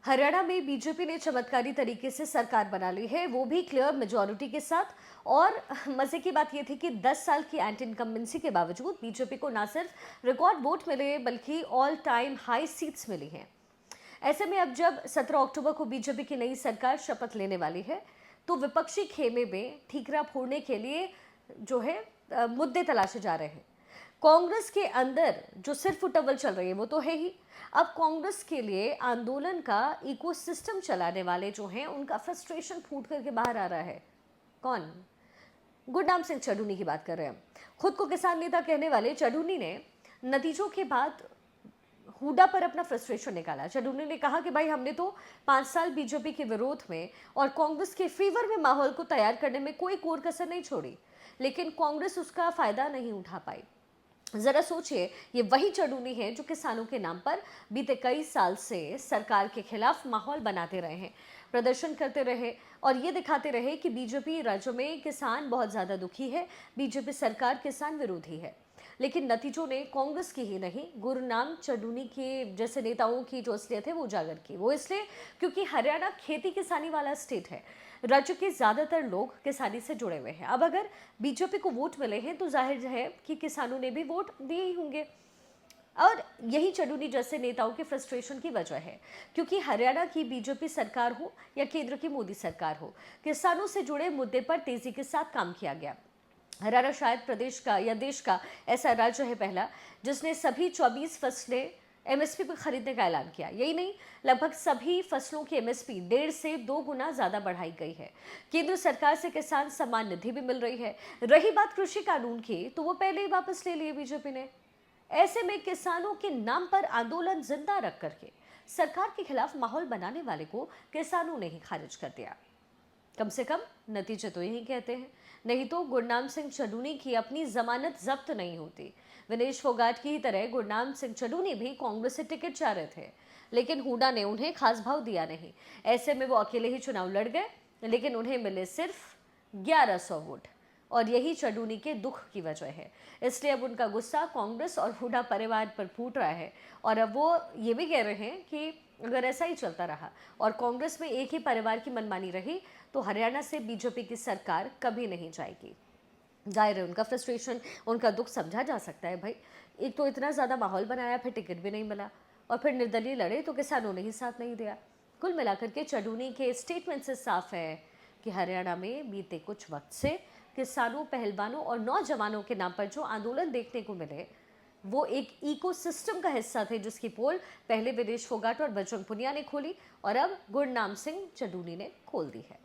हरियाणा में बीजेपी ने चमत्कारी तरीके से सरकार बना ली है, वो भी क्लियर मेजॉरिटी के साथ। और मजे की बात ये थी कि 10 साल की एंटी इनकम्बेंसी के बावजूद बीजेपी को ना सिर्फ रिकॉर्ड वोट मिले बल्कि ऑल टाइम हाई सीट्स मिली हैं। ऐसे में अब जब 17 अक्टूबर को बीजेपी की नई सरकार शपथ लेने वाली है, तो विपक्षी खेमे में ठीकरा फोड़ने के लिए जो है मुद्दे तलाशे जा रहे हैं। कांग्रेस के अंदर जो सिर्फ उटव्वल चल रही है वो तो है ही। अब कांग्रेस के लिए आंदोलन का इकोसिस्टम चलाने वाले जो हैं उनका फ्रस्ट्रेशन फूट करके बाहर आ रहा है। कौन? गुरनाम सिंह चढ़ूनी की बात कर रहे हैं। खुद को किसान नेता कहने वाले चढ़ूनी ने नतीजों के बाद हुडा पर अपना फ्रस्ट्रेशन निकाला। चढ़ूनी ने कहा कि भाई हमने तो 5 साल बीजेपी के विरोध में और कांग्रेस के फेवर में माहौल को तैयार करने में कोई कोर कसर नहीं छोड़ी, लेकिन कांग्रेस उसका फायदा नहीं उठा पाई। जरा सोचिए, ये वही चढ़ूनी है जो किसानों के नाम पर बीते कई साल से सरकार के खिलाफ माहौल बनाते रहे हैं, प्रदर्शन करते रहे और ये दिखाते रहे कि बीजेपी राज्य में किसान बहुत ज्यादा दुखी है, बीजेपी सरकार किसान विरोधी है। लेकिन नतीजों ने कांग्रेस की ही नहीं, गुरनाम चढ़ूनी के जैसे नेताओं की जो असलियत है वो उजागर की। वो इसलिए क्योंकि हरियाणा खेती किसानी वाला स्टेट है, राज्य के ज्यादातर लोग किसानी से जुड़े हुए हैं। अब अगर बीजेपी को वोट मिले हैं तो जाहिर है कि किसानों ने भी वोट दिए ही होंगे। और यही चढ़ूनी जैसे नेताओं के फ्रस्ट्रेशन की वजह है, क्योंकि हरियाणा की बीजेपी सरकार हो या केंद्र की मोदी सरकार हो, किसानों से जुड़े मुद्दे पर तेजी के साथ काम किया गया। हरियाणा शायद प्रदेश का या देश का ऐसा राज्य है पहला जिसने सभी 24 फसलें एमएसपी पर खरीदने का ऐलान किया। यही नहीं, लगभग सभी फसलों की एमएसपी 1.5 से 2 गुना ज्यादा बढ़ाई गई है। केंद्र सरकार से किसान सम्मान निधि भी मिल रही है। रही बात कृषि कानून की, तो वो पहले ही वापस ले लिए बीजेपी ने। ऐसे में किसानों के नाम पर आंदोलन जिंदा रख करके सरकार के खिलाफ माहौल बनाने वाले को किसानों ने ही खारिज कर दिया। कम से कम नतीजे तो यही कहते हैं, नहीं तो गुरनाम सिंह चढ़ूनी की अपनी जमानत जब्त नहीं होती। विनेश फोगाट की ही तरह गुरनाम सिंह चढ़ूनी भी कांग्रेस से टिकट चाह रहे थे, लेकिन हुडा ने उन्हें खास भाव दिया नहीं। ऐसे में वो अकेले ही चुनाव लड़ गए, लेकिन उन्हें मिले सिर्फ 1100 वोट। और यही चढ़ूनी के दुख की वजह है। इसलिए अब उनका गुस्सा कांग्रेस और हुडा परिवार पर फूट रहा है। और अब वो ये भी कह रहे हैं कि अगर ऐसा ही चलता रहा और कांग्रेस में एक ही परिवार की मनमानी रही तो हरियाणा से बीजेपी की सरकार कभी नहीं जाएगी। जाहिर है उनका फ्रस्ट्रेशन, उनका दुख समझा जा सकता है। भाई, एक तो इतना ज़्यादा माहौल बनाया, फिर टिकट भी नहीं मिला और फिर निर्दलीय लड़े तो किसानों ने ही साथ नहीं दिया। कुल मिलाकर के चढ़ूनी के स्टेटमेंट से साफ है कि हरियाणा में बीते कुछ वक्त से किसानों, पहलवानों और नौजवानों के नाम पर जो आंदोलन देखने को मिले वो एक इकोसिस्टम का हिस्सा थे, जिसकी पोल पहले विनेश फोगाट और बजरंग पुनिया ने खोली और अब गुरनाम सिंह चढ़ूनी ने खोल दी है।